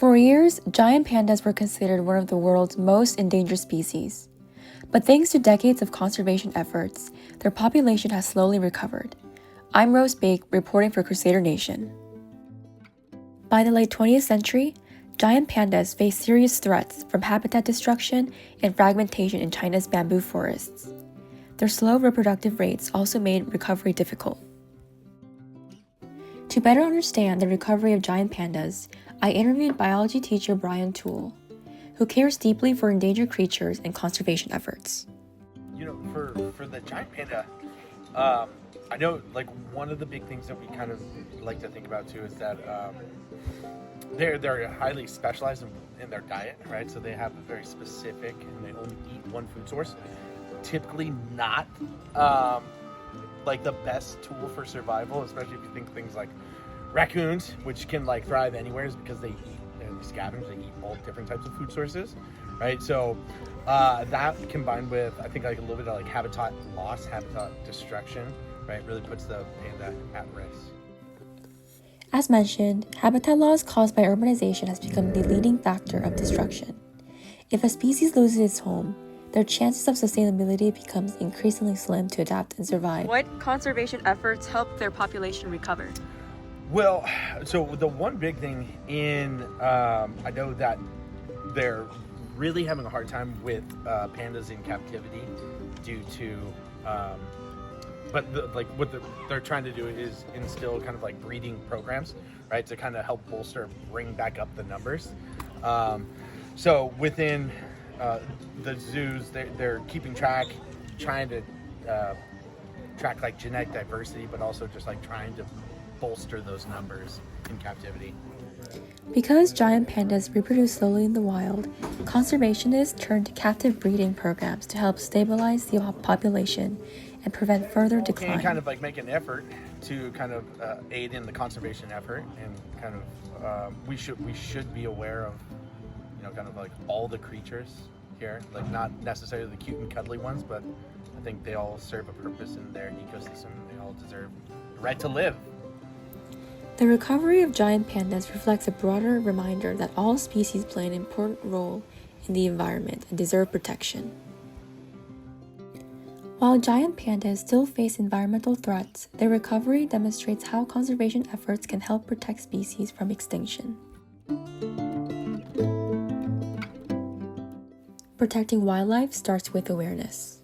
For years, giant pandas were considered one of the world's most endangered species. But thanks to decades of conservation efforts, their population has slowly recovered. I'm Baik, reporting for Crusader Nation. By the late 20th century, giant pandas faced serious threats from habitat destruction and fragmentation in China's bamboo forests. Their slow reproductive rates also made recovery difficult. To better understand the recovery of giant pandas, I interviewed biology teacher Brian Toole, who cares deeply for endangered creatures and conservation efforts. You know, for the giant panda, I know like one of the big things that we kind of like to think about too is that they're highly specialized in their diet, right? So they have a very specific and they only eat one food source. Typically not like the best tool for survival, especially if you think things like raccoons, which can like thrive anywhere because they eat and scavenge, they eat all different types of food sources, right? So that combined with I think like a little bit of like habitat loss, habitat destruction, right, really puts the panda at risk. As mentioned, habitat loss caused by urbanization has become the leading factor of destruction. If a species loses its home, their chances of sustainability becomes increasingly slim to adapt and survive. What conservation efforts help their population recover? Well, so the one big thing in, I know that they're really having a hard time with pandas in captivity due to, what they're trying to do is instill kind of like breeding programs, right, to kind of help bolster, bring back up the numbers. So within the zoos, they're keeping track, trying to track like genetic diversity, but also just like trying to bolster those numbers in captivity. Because giant pandas reproduce slowly in the wild, conservationists turn to captive breeding programs to help stabilize the population and prevent further decline. And kind of like make an effort to kind of aid in the conservation effort, and kind of we should be aware of, you know, kind of like all the creatures here, like not necessarily the cute and cuddly ones, but I think they all serve a purpose in their ecosystem. They all deserve the right to live. The recovery of giant pandas reflects a broader reminder that all species play an important role in the environment and deserve protection. While giant pandas still face environmental threats, their recovery demonstrates how conservation efforts can help protect species from extinction. Protecting wildlife starts with awareness.